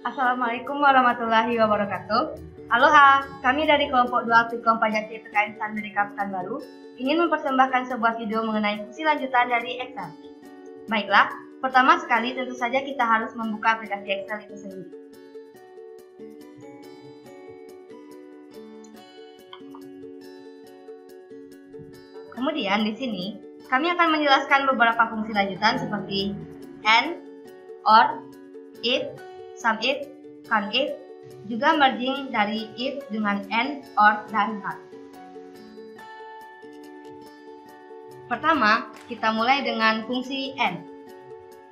Assalamualaikum warahmatullahi wabarakatuh. Aloha, kami dari kelompok 2 Aptikom Pancasila PKN Amerika Pekanbaru ingin mempersembahkan sebuah video mengenai fungsi lanjutan dari Excel. Baiklah, pertama sekali tentu saja kita harus membuka aplikasi Excel itu sendiri. Kemudian di sini kami akan menjelaskan beberapa fungsi lanjutan seperti AND, OR, IF, SUMIF, COUNTIF, juga merging dari if dengan and, or, dan not. Pertama, kita mulai dengan fungsi and.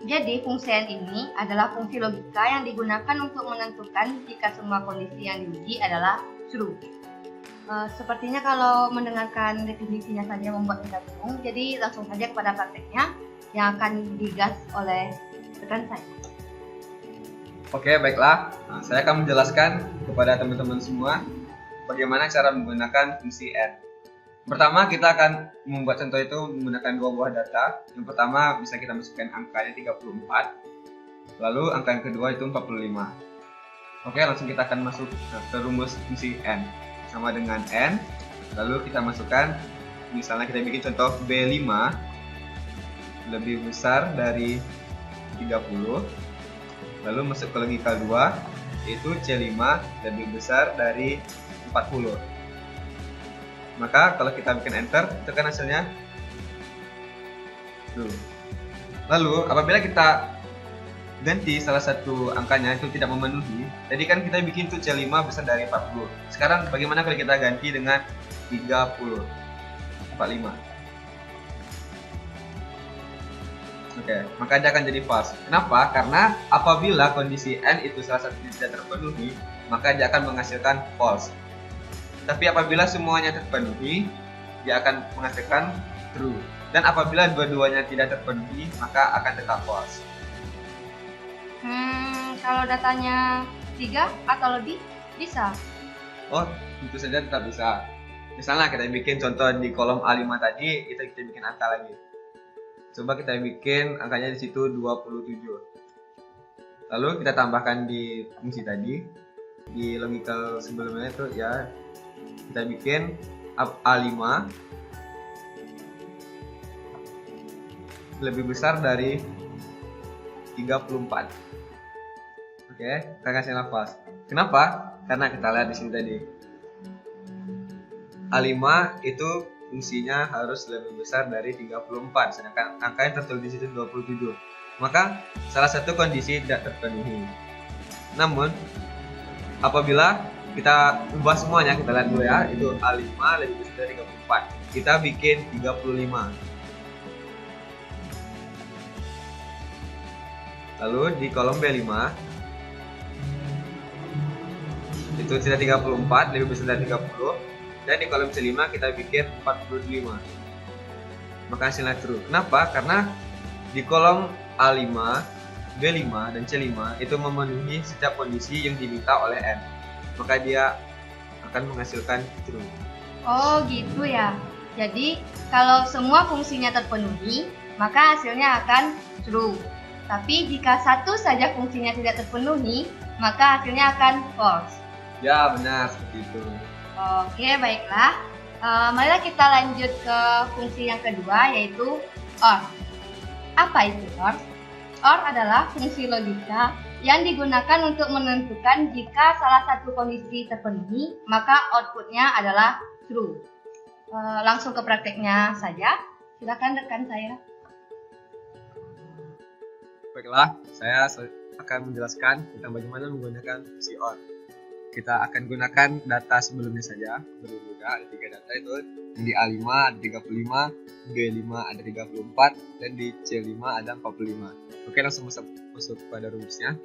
Jadi, fungsi and ini adalah fungsi logika yang digunakan untuk menentukan jika semua kondisi yang diuji adalah true. Sepertinya kalau mendengarkan definisinya saja membuat kita bingung, jadi langsung saja kepada prakteknya yang akan digas oleh rekan saya. Oke, baiklah. Saya akan menjelaskan kepada teman-teman semua bagaimana cara menggunakan fungsi AND. Pertama, kita akan membuat contoh itu menggunakan dua buah data. Yang pertama, bisa kita masukkan angkanya 34. Lalu angka yang kedua itu 45. Oke, langsung kita akan masuk ke rumus fungsi AND. Sama dengan AND, lalu kita masukkan, misalnya kita bikin contoh B5 lebih besar dari 30. Lalu masuk ke logika 2, yaitu C5 lebih besar dari 40. Maka kalau kita bikin enter, itu kan hasilnya true. Lalu apabila kita ganti salah satu angkanya itu tidak memenuhi, jadi kan kita bikin itu C5 besar dari 40. Sekarang bagaimana kalau kita ganti dengan 30, 45? Oke, maka dia akan jadi false. Kenapa? Karena apabila kondisi N itu salah satu tidak terpenuhi, maka dia akan menghasilkan false. Tapi apabila semuanya terpenuhi, dia akan menghasilkan true. Dan apabila dua-duanya tidak terpenuhi, maka akan tetap false. Kalau datanya 3 atau lebih, bisa? Oh, tentu saja tetap bisa. Misalnya kita bikin contoh di kolom A5 tadi, kita bikin angka lagi. Coba kita bikin angkanya di situ 27. Lalu kita tambahkan di fungsi tadi. Di logika sebelumnya itu ya kita bikin A5 lebih besar dari 34. Oke, kita kasih nafas. Kenapa? Karena kita lihat di sini tadi. A5 itu fungsinya harus lebih besar dari 34, sedangkan angka yang tertulis di situ 27. Maka salah satu kondisi tidak terpenuhi. Namun apabila kita ubah semuanya, kita lihat dulu ya, itu A5 lebih besar dari 34. Kita bikin 35. Lalu di kolom B5 itu tidak 34, lebih besar dari 30. Dan di kolom C5 kita bikin 45. Maka hasilnya true. Kenapa? Karena di kolom A5, B5, dan C5 itu memenuhi setiap kondisi yang diminta oleh N. Maka dia akan menghasilkan true. Oh gitu ya. Jadi kalau semua fungsinya terpenuhi, maka hasilnya akan true. Tapi jika satu saja fungsinya tidak terpenuhi, maka hasilnya akan false. Ya, benar seperti itu. Oke, baiklah. Marilah kita lanjut ke fungsi yang kedua, yaitu OR. Apa itu OR? OR adalah fungsi logika yang digunakan untuk menentukan jika salah satu kondisi terpenuhi, maka outputnya adalah true. Langsung ke prakteknya saja. Silakan rekan saya. Baiklah, saya akan menjelaskan tentang bagaimana menggunakan fungsi OR. Kita akan gunakan data sebelumnya saja. Berbeda ada 3 data itu. Di A5 ada 35, B5 ada 34, dan di C5 ada 45. Oke, langsung masuk pada rumusnya.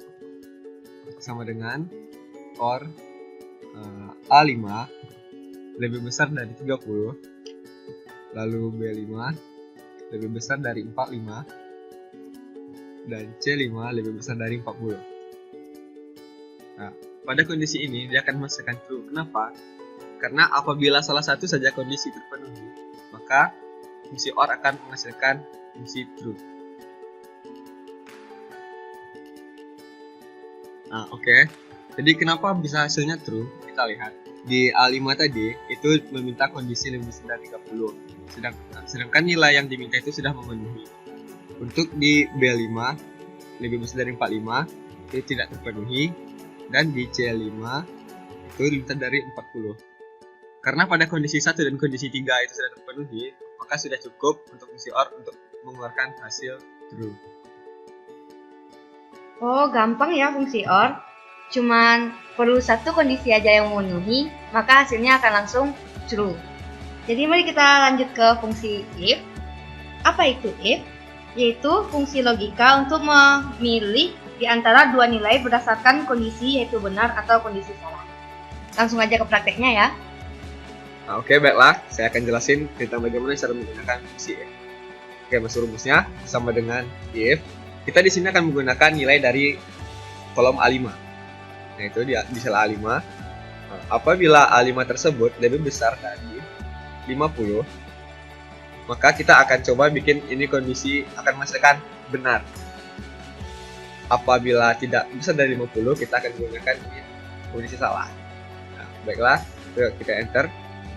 Sama dengan OR A5 lebih besar dari 30, lalu B5 lebih besar dari 45, dan C5 lebih besar dari 40. Nah, pada kondisi ini dia akan menghasilkan true. Kenapa? Karena apabila salah satu saja kondisi terpenuhi, maka fungsi OR akan menghasilkan fungsi true. Nah, oke. Jadi kenapa bisa hasilnya true? Kita lihat. Di A5 tadi itu meminta kondisi lebih besar dari 30. Sedangkan nilai yang diminta itu sudah memenuhi. Untuk di B5 lebih besar dari 45 itu tidak terpenuhi, dan di C5 itu lebih besar dari 40. Karena pada kondisi 1 dan kondisi 3 itu sudah terpenuhi, maka sudah cukup untuk fungsi OR untuk mengeluarkan hasil true. Oh, gampang ya fungsi OR. Cuman perlu satu kondisi aja yang memenuhi, maka hasilnya akan langsung true. Jadi mari kita lanjut ke fungsi if. Apa itu if? Yaitu fungsi logika untuk memilih di antara dua nilai berdasarkan kondisi, yaitu benar atau kondisi salah. Langsung aja ke prakteknya ya. Nah, oke, baiklah. Saya akan jelasin tentang bagaimana cara menggunakan fungsi if. Oke, masuk rumusnya sama dengan if. Kita di sini akan menggunakan nilai dari kolom A5. Nah, itu di sel A5. Nah, apabila A5 tersebut lebih besar dari 50, maka kita akan coba bikin ini kondisi akan menghasilkan benar. Apabila tidak besar dari 50, kita akan menggunakan kondisi salah. Nah, baiklah, kita enter.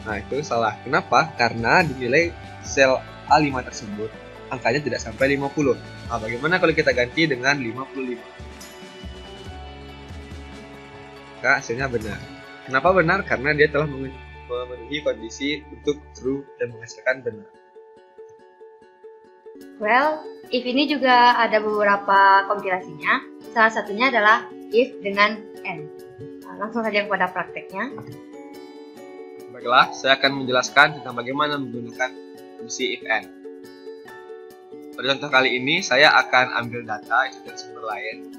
Nah, itu salah. Kenapa? Karena di nilai sel A5 tersebut angkanya tidak sampai 50. Nah, bagaimana kalau kita ganti dengan 55? Maka hasilnya benar. Kenapa benar? Karena dia telah memenuhi kondisi untuk true dan menghasilkan benar. Well, if ini juga ada beberapa kompilasinya. Salah satunya adalah if dengan and. Nah, langsung saja kepada prakteknya. Baiklah, saya akan menjelaskan tentang bagaimana menggunakan fungsi if and. Pada contoh kali ini, saya akan ambil data itu dari sumber lain.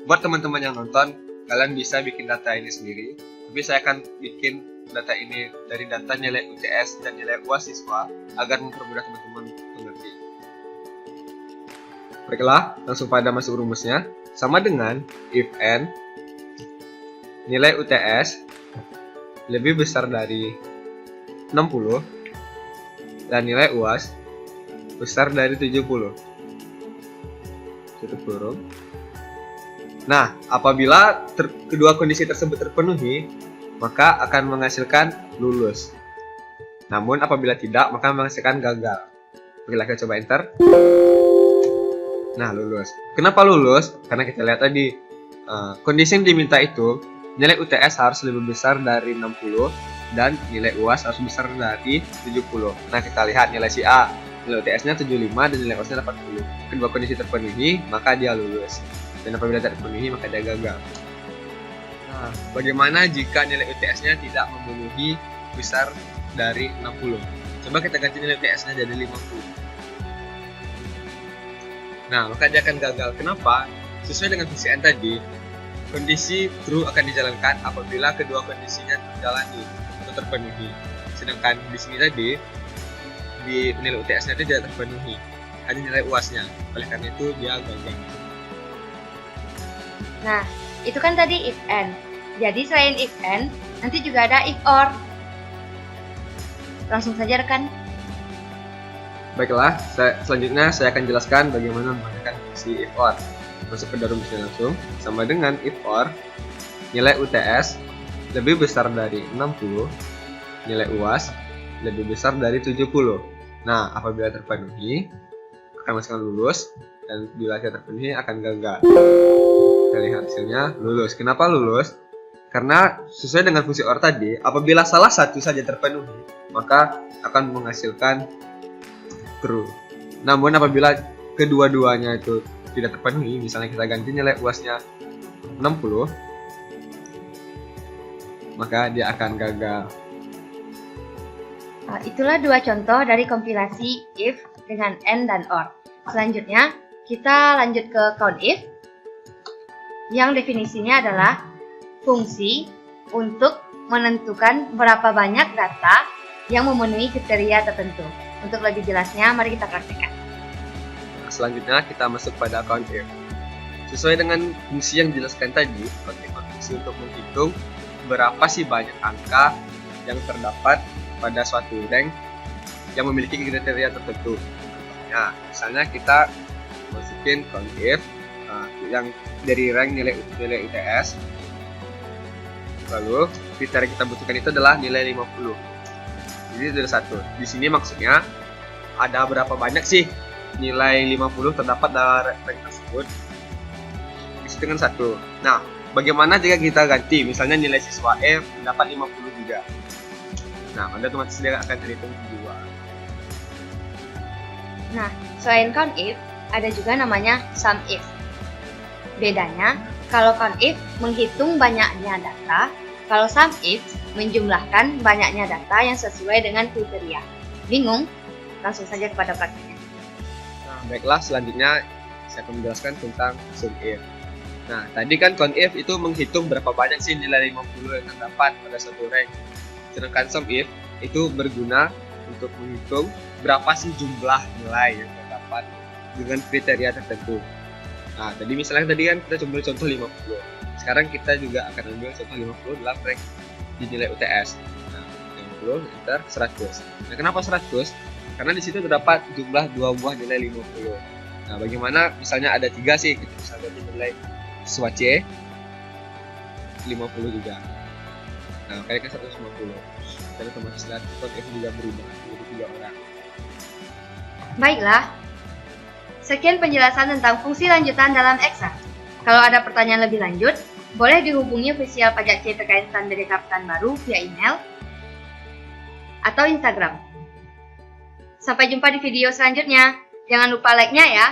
Buat teman-teman yang nonton, kalian bisa bikin data ini sendiri, tapi saya akan bikin data ini dari data nilai UTS dan nilai UAS siswa agar mempermudah teman-teman mengerti. Baiklah, langsung pada masuk rumusnya. Sama dengan if n nilai UTS lebih besar dari 60 dan nilai UAS besar dari 70. Tutup kurung. Nah, apabila kedua kondisi tersebut terpenuhi, maka akan menghasilkan lulus. Namun apabila tidak, maka menghasilkan gagal. Kita coba enter. Nah, lulus. Kenapa lulus? Karena kita lihat tadi, kondisi yang diminta itu, nilai UTS harus lebih besar dari 60, dan nilai UAS harus besar dari 70. Nah, kita lihat nilai si A. Nilai UTS-nya 75 dan nilai UAS-nya 80. Kedua kondisi terpenuhi, maka dia lulus. Dan apabila tidak terpenuhi, maka dia gagal. Nah, bagaimana jika nilai UTS-nya tidak memenuhi besar dari 60? Coba kita ganti nilai UTS-nya jadi 50. Nah, maka dia akan gagal. Kenapa? Sesuai dengan fungsi n tadi, kondisi true akan dijalankan apabila kedua kondisinya terjalani atau terpenuhi. Sedangkan di sini tadi, di nilai UTS-nya itu tidak terpenuhi, hanya nilai UAS-nya. Oleh karena itu, dia gagal. Nah, itu kan tadi if and. Jadi selain if and, nanti juga ada if or. Langsung saja rekan. Baiklah, selanjutnya saya akan jelaskan bagaimana menggunakan fungsi if or. Masuk ke dalam rumusnya langsung. Sama dengan if or, nilai UTS lebih besar dari 60, nilai UAS lebih besar dari 70. Nah, apabila terpenuhi, akan masukkan lulus, dan bila tidak terpenuhi akan gagal. Kita lihat hasilnya lulus. Kenapa lulus? Karena sesuai dengan fungsi OR tadi, apabila salah satu saja terpenuhi, maka akan menghasilkan true. Namun apabila kedua-duanya itu tidak terpenuhi, misalnya kita ganti nilai UAS-nya 60, maka dia akan gagal. Itulah dua contoh dari kompilasi if dengan and dan or. Selanjutnya, kita lanjut ke count if, yang definisinya adalah fungsi untuk menentukan berapa banyak data yang memenuhi kriteria tertentu. Untuk lebih jelasnya, mari kita praktekkan. Selanjutnya kita masuk pada count if. Sesuai dengan fungsi yang dijelaskan tadi, count if fungsi untuk menghitung berapa sih banyak angka yang terdapat pada suatu rank yang memiliki kriteria tertentu. Nah, misalnya kita masukin COUNTIF yang dari rank nilai ITS, lalu kriteria kita butuhkan itu adalah nilai 50. Jadi itu ada satu. Di sini maksudnya ada berapa banyak sih nilai 50 terdapat dalam rank tersebut. Di situ kan satu. Nah, bagaimana jika kita ganti, misalnya nilai siswa E mendapat 50 juga. Nah, Anda otomatis dia akan terhitung kedua. Nah, selain COUNTIF, ada juga namanya SUMIF. Bedanya, kalau COUNTIF menghitung banyaknya data, kalau SUMIF menjumlahkan banyaknya data yang sesuai dengan kriteria. Bingung? Langsung saja kepada praktiknya. Nah, baiklah, selanjutnya saya akan menjelaskan tentang SUMIF. Nah, tadi kan COUNTIF itu menghitung berapa banyak sih nilai 50 yang terdapat pada suatu rank. Sedangkan SUMIF itu berguna untuk menghitung berapa sih jumlah nilai yang terdapat dengan kriteria tertentu. Nah, tadi misalnya kan kita ambil contoh 50. Sekarang kita juga akan ambil contoh 50 dalam rank di nilai UTS. Nah, 50 enter 100. Nah, kenapa 100? Karena di situ terdapat jumlah 2 buah nilai 50. Nah, bagaimana misalnya ada 3 sih, kita bisa ganti nilai siswa C 50 juga. Nah, kalikan 150. Dan otomatis lihat COUNTIF juga berubah menjadi 3 orang. Baiklah, sekian penjelasan tentang fungsi lanjutan dalam Excel. Kalau ada pertanyaan lebih lanjut, boleh dihubungi official Pajak C terkait standar kapten baru via email atau Instagram. Sampai jumpa di video selanjutnya. Jangan lupa like-nya ya.